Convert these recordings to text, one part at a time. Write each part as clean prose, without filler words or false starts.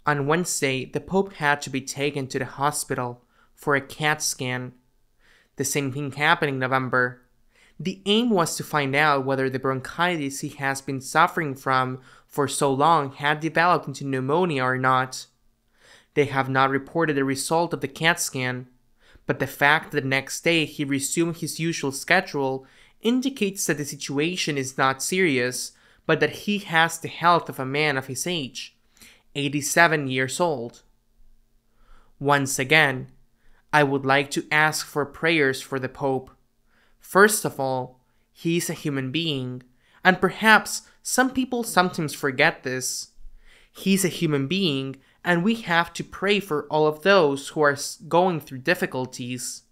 On Wednesday, the Pope had to be taken to the hospital for a CAT scan. The same thing happened in November. The aim was to find out whether the bronchitis he has been suffering from for so long had developed into pneumonia or not. They have not reported the result of the CAT scan, but the fact that the next day he resumed his usual schedule indicates that the situation is not serious, but that he has the health of a man of his age, 87 years old. Once again, I would like to ask for prayers for the Pope. First of all, he is a human being, and perhaps some people sometimes forget this. He's a human being, and we have to pray for all of those who are going through difficulties.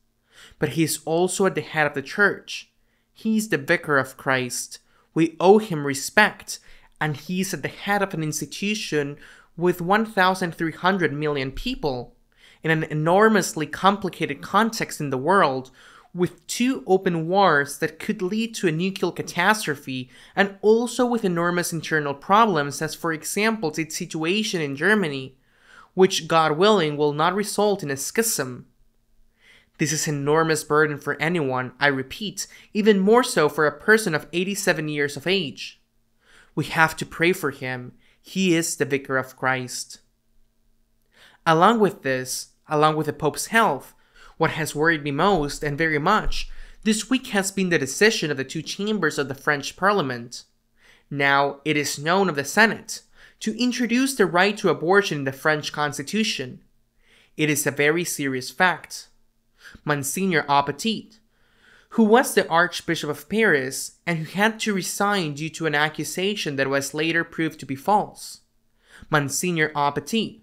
But he is also at the head of the Church. He's the Vicar of Christ. We owe him respect, and he's at the head of an institution with 1,300 million people, in an enormously complicated context in the world, with 2 open wars that could lead to a nuclear catastrophe, and also with enormous internal problems, as for example its situation in Germany, which, God willing, will not result in a schism. This is an enormous burden for anyone, I repeat, even more so for a person of 87 years of age. We have to pray for him. He is the Vicar of Christ. Along with this, along with the Pope's health, what has worried me most, and very much, this week has been the decision of the 2 chambers of the French Parliament. Now, it is known of the Senate, to introduce the right to abortion in the French Constitution. It is a very serious fact. Monsignor Apetit, who was the Archbishop of Paris and who had to resign due to an accusation that was later proved to be false. Monsignor Apetit,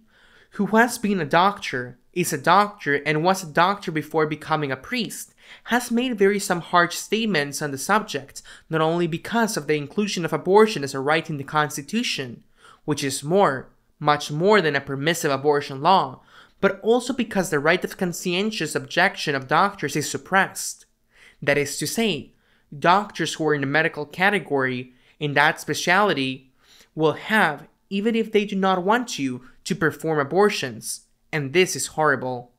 who has been a doctor, is a doctor, and was a doctor before becoming a priest, has made some harsh statements on the subject, not only because of the inclusion of abortion as a right in the Constitution, which is much more than a permissive abortion law, but also because the right of conscientious objection of doctors is suppressed. That is to say, doctors who are in the medical category, in that specialty, will have, even if they do not want to perform abortions, and this is horrible.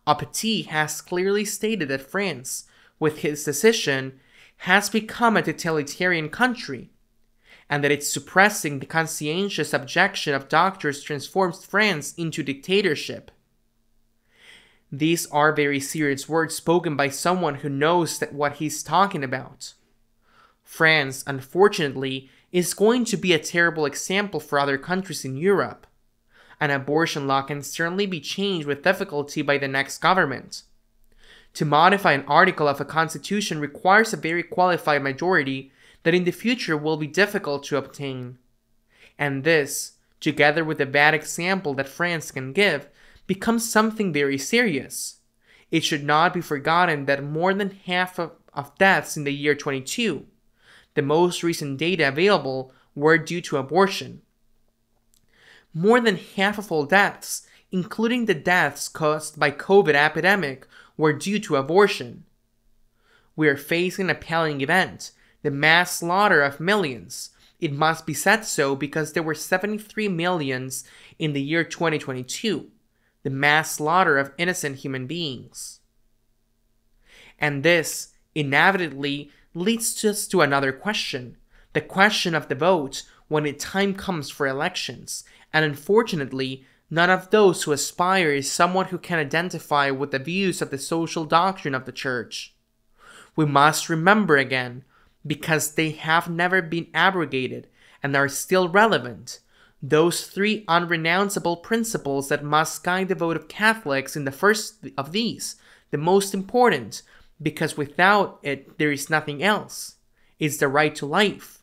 Apetit has clearly stated that France, with his decision, has become a totalitarian country, and that it's suppressing the conscientious objection of doctors transforms France into dictatorship. These are very serious words spoken by someone who knows what he's talking about. France, unfortunately, is going to be a terrible example for other countries in Europe. An abortion law can certainly be changed with difficulty by the next government. To modify an article of a constitution requires a very qualified majority that in the future will be difficult to obtain. And this, together with the bad example that France can give, becomes something very serious. It should not be forgotten that more than half of deaths in the year 22, the most recent data available, were due to abortion. More than half of all deaths, including the deaths caused by COVID epidemic, were due to abortion. We are facing an appalling event, the mass slaughter of millions. It must be said so because there were 73 millions in the year 2022, the mass slaughter of innocent human beings. And this, inevitably, leads us to another question, the question of the vote when the time comes for elections, and unfortunately, none of those who aspire is someone who can identify with the views of the social doctrine of the Church. We must remember again, because they have never been abrogated and are still relevant, those 3 unrenounceable principles that must guide the vote of Catholics. In the first of these, the most important, because without it there is nothing else, is the right to life.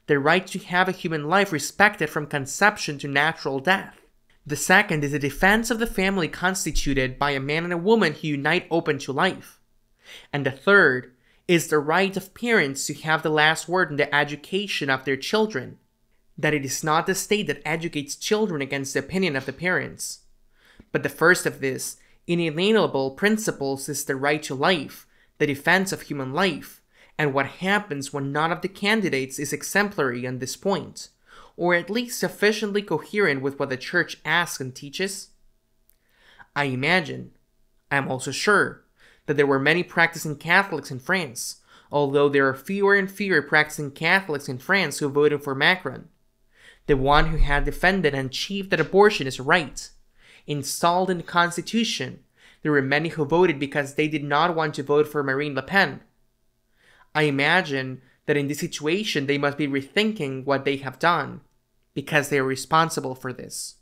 The right to have a human life respected from conception to natural death. The second is the defense of the family constituted by a man and a woman who unite open to life. And the third is the right of parents to have the last word in the education of their children. That it is not the state that educates children against the opinion of the parents. But the first of these inalienable principles is the right to life, the defense of human life, and what happens when none of the candidates is exemplary on this point, or at least sufficiently coherent with what the Church asks and teaches? I am also sure, that there were many practicing Catholics in France, although there are fewer and fewer practicing Catholics in France who voted for Macron, the one who had defended and achieved that abortion is right. Installed in the Constitution, there were many who voted because they did not want to vote for Marine Le Pen. I imagine that in this situation they must be rethinking what they have done, because they are responsible for this.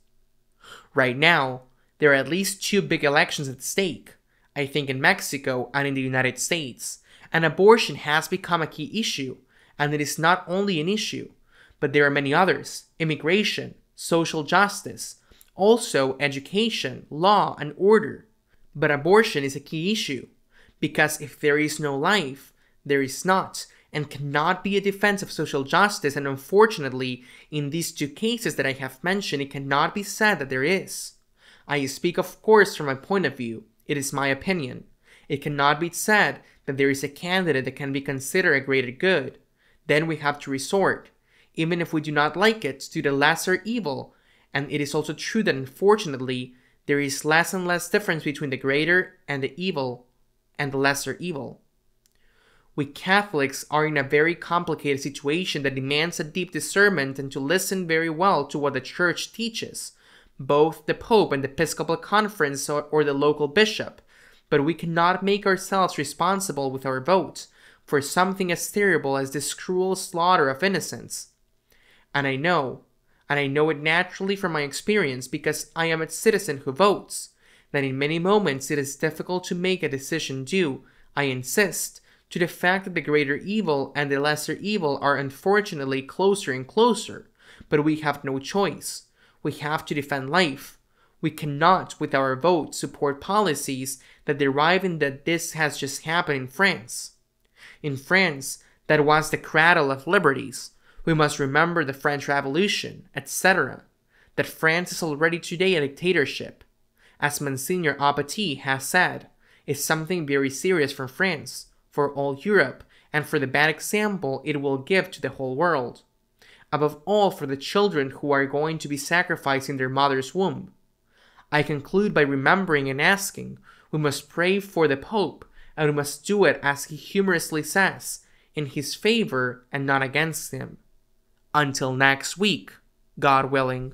Right now, there are at least 2 big elections at stake, I think in Mexico and in the United States, and abortion has become a key issue, and it is not only an issue, but there are many others: immigration, social justice, also education, law, and order. But abortion is a key issue, because if there is no life, there is not, and cannot be a defense of social justice, and unfortunately, in these 2 cases that I have mentioned, it cannot be said that there is. I speak, of course, from my point of view. It is my opinion. It cannot be said that there is a candidate that can be considered a greater good. Then we have to resort, even if we do not like it, to the lesser evil, and it is also true that unfortunately, there is less and less difference between the greater and the evil and the lesser evil. We Catholics are in a very complicated situation that demands a deep discernment and to listen very well to what the Church teaches, both the Pope and the Episcopal Conference or the local bishop, but we cannot make ourselves responsible with our vote for something as terrible as this cruel slaughter of innocents. And I know it naturally from my experience because I am a citizen who votes, that in many moments it is difficult to make a decision due, I insist, to the fact that the greater evil and the lesser evil are unfortunately closer and closer, but we have no choice. We have to defend life. We cannot, with our vote, support policies that derive in that this has just happened in France. In France, that was the cradle of liberties. We must remember the French Revolution, etc. That France is already today a dictatorship. As Monsignor Aubati has said, is something very serious for France, for all Europe, and for the bad example it will give to the whole world. Above all for the children who are going to be sacrificed in their mother's womb. I conclude by remembering and asking, we must pray for the Pope, and we must do it as he humorously says, in his favor and not against him. Until next week, God willing.